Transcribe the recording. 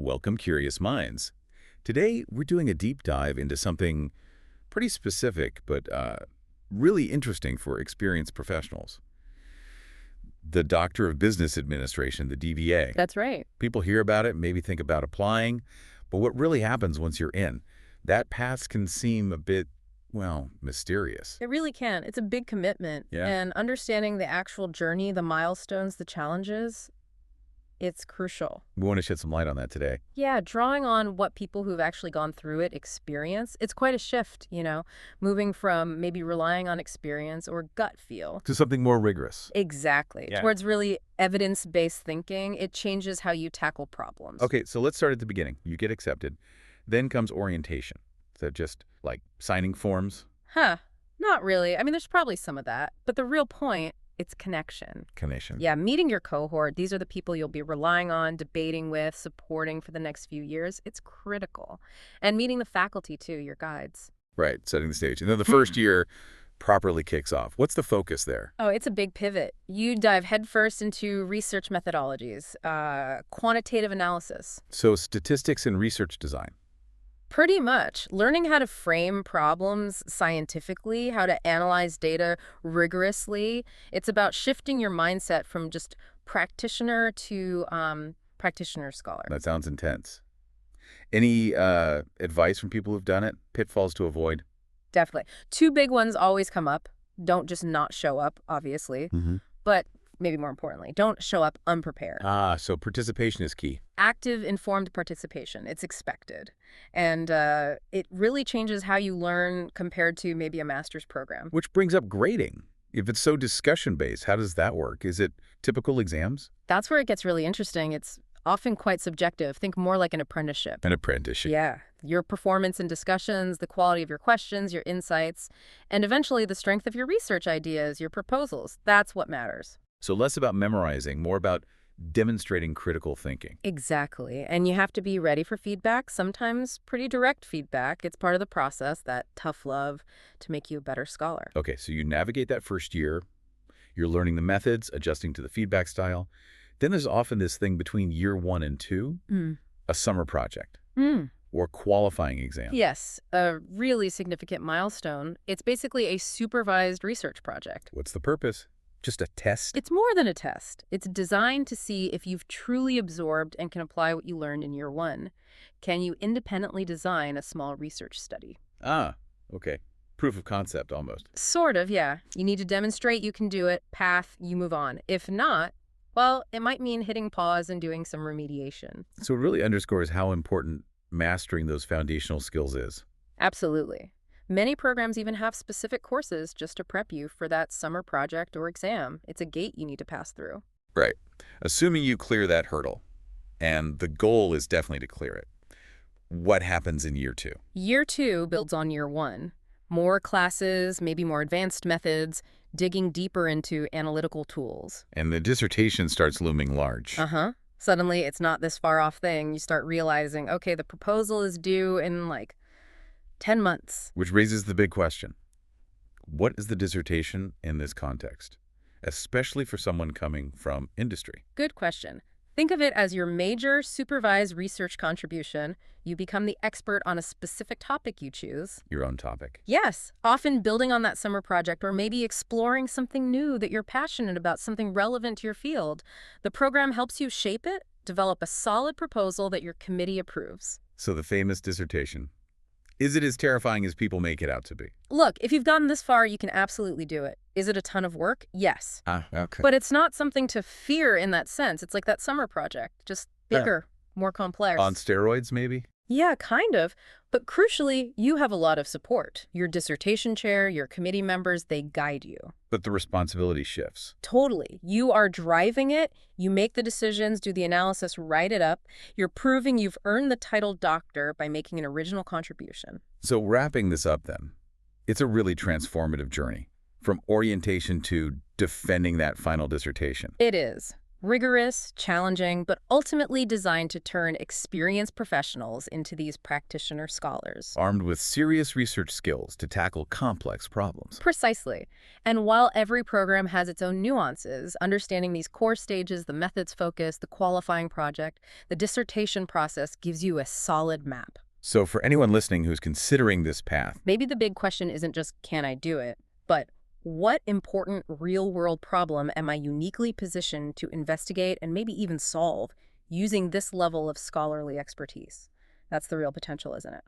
Welcome, curious minds. Today, we're doing a deep dive into something pretty specific, but really interesting for experienced professionals. The Doctor of Business Administration, the DBA. That's right. People hear about it, maybe think about applying, but what really happens once you're in? That path can seem a bit, well, mysterious. It really can. It's a big commitment. Yeah. And understanding the actual journey, the milestones, the challenges, it's crucial. We want to shed some light on that today. Yeah, drawing on what people who've actually gone through it experience, it's quite a shift, moving from maybe relying on experience or gut feel. To something more rigorous. Exactly. Yeah. Towards really evidence-based thinking, it changes how you tackle problems. Okay, so let's start at the beginning. You get accepted. Then comes orientation. Is that just like signing forms? Not really. I mean, there's probably some of that. But the real point, it's connection. Connection. Yeah, meeting your cohort. These are the people you'll be relying on, debating with, supporting for the next few years. It's critical. And meeting the faculty, too, your guides. Right, setting the stage. And then the first year properly kicks off. What's the focus there? Oh, it's a big pivot. You dive headfirst into research methodologies, quantitative analysis. So statistics and research design. Pretty much. Learning how to frame problems scientifically, how to analyze data rigorously. It's about shifting your mindset from just practitioner to practitioner scholar. That sounds intense. Any advice from people who've done it? Pitfalls to avoid? Definitely. Two big ones always come up. Don't just not show up, obviously. But maybe more importantly, don't show up unprepared. So participation is key. Active, informed participation. It's expected. And it really changes how you learn compared to maybe a master's program. Which brings up grading. If it's so discussion-based, how does that work? Is it typical exams? That's where it gets really interesting. It's often quite subjective. Think more like an apprenticeship. An apprenticeship. Yeah. Your performance in discussions, the quality of your questions, your insights, and eventually the strength of your research ideas, your proposals. That's what matters. So less about memorizing, more about demonstrating critical thinking. Exactly. And you have to be ready for feedback, sometimes pretty direct feedback. It's part of the process, that tough love to make you a better scholar. Okay, so you navigate that first year. You're learning the methods, adjusting to the feedback style. Then there's often this thing between year 1 and 2, a summer project or qualifying exam. Yes, a really significant milestone. It's basically a supervised research project. What's the purpose? Just a test? It's more than a test. It's designed to see if you've truly absorbed and can apply what you learned in year 1. Can you independently design a small research study? Okay. Proof of concept almost. Sort of, yeah. You need to demonstrate you can do it, path, you move on. If not, well, it might mean hitting pause and doing some remediation. So it really underscores how important mastering those foundational skills is. Absolutely. Many programs even have specific courses just to prep you for that summer project or exam. It's a gate you need to pass through. Right. Assuming you clear that hurdle, and the goal is definitely to clear it, what happens in year 2? Year 2 builds on year 1. More classes, maybe more advanced methods, digging deeper into analytical tools. And the dissertation starts looming large. Suddenly, it's not this far off thing. You start realizing, okay, the proposal is due in 10 months. Which raises the big question. What is the dissertation in this context, especially for someone coming from industry? Good question. Think of it as your major supervised research contribution. You become the expert on a specific topic you choose. Your own topic. Yes, often building on that summer project or maybe exploring something new that you're passionate about, something relevant to your field. The program helps you shape it, develop a solid proposal that your committee approves. So the famous dissertation. Is it as terrifying as people make it out to be? Look, if you've gotten this far, you can absolutely do it. Is it a ton of work? Yes. Okay. But it's not something to fear in that sense. It's like that summer project, just bigger, more complex. On steroids, maybe? Yeah, kind of. But crucially, you have a lot of support. Your dissertation chair, your committee members, they guide you. But the responsibility shifts. Totally. You are driving it. You make the decisions, do the analysis, write it up. You're proving you've earned the title doctor by making an original contribution. So wrapping this up then, it's a really transformative journey, from orientation to defending that final dissertation. It is. Rigorous, challenging, but ultimately designed to turn experienced professionals into these practitioner scholars. Armed with serious research skills to tackle complex problems. Precisely. And while every program has its own nuances, understanding these core stages, the methods focus, the qualifying project, the dissertation process gives you a solid map. So for anyone listening who's considering this path, Maybe the big question isn't just, can I do it? But what important real-world problem am I uniquely positioned to investigate and maybe even solve using this level of scholarly expertise? That's the real potential, isn't it?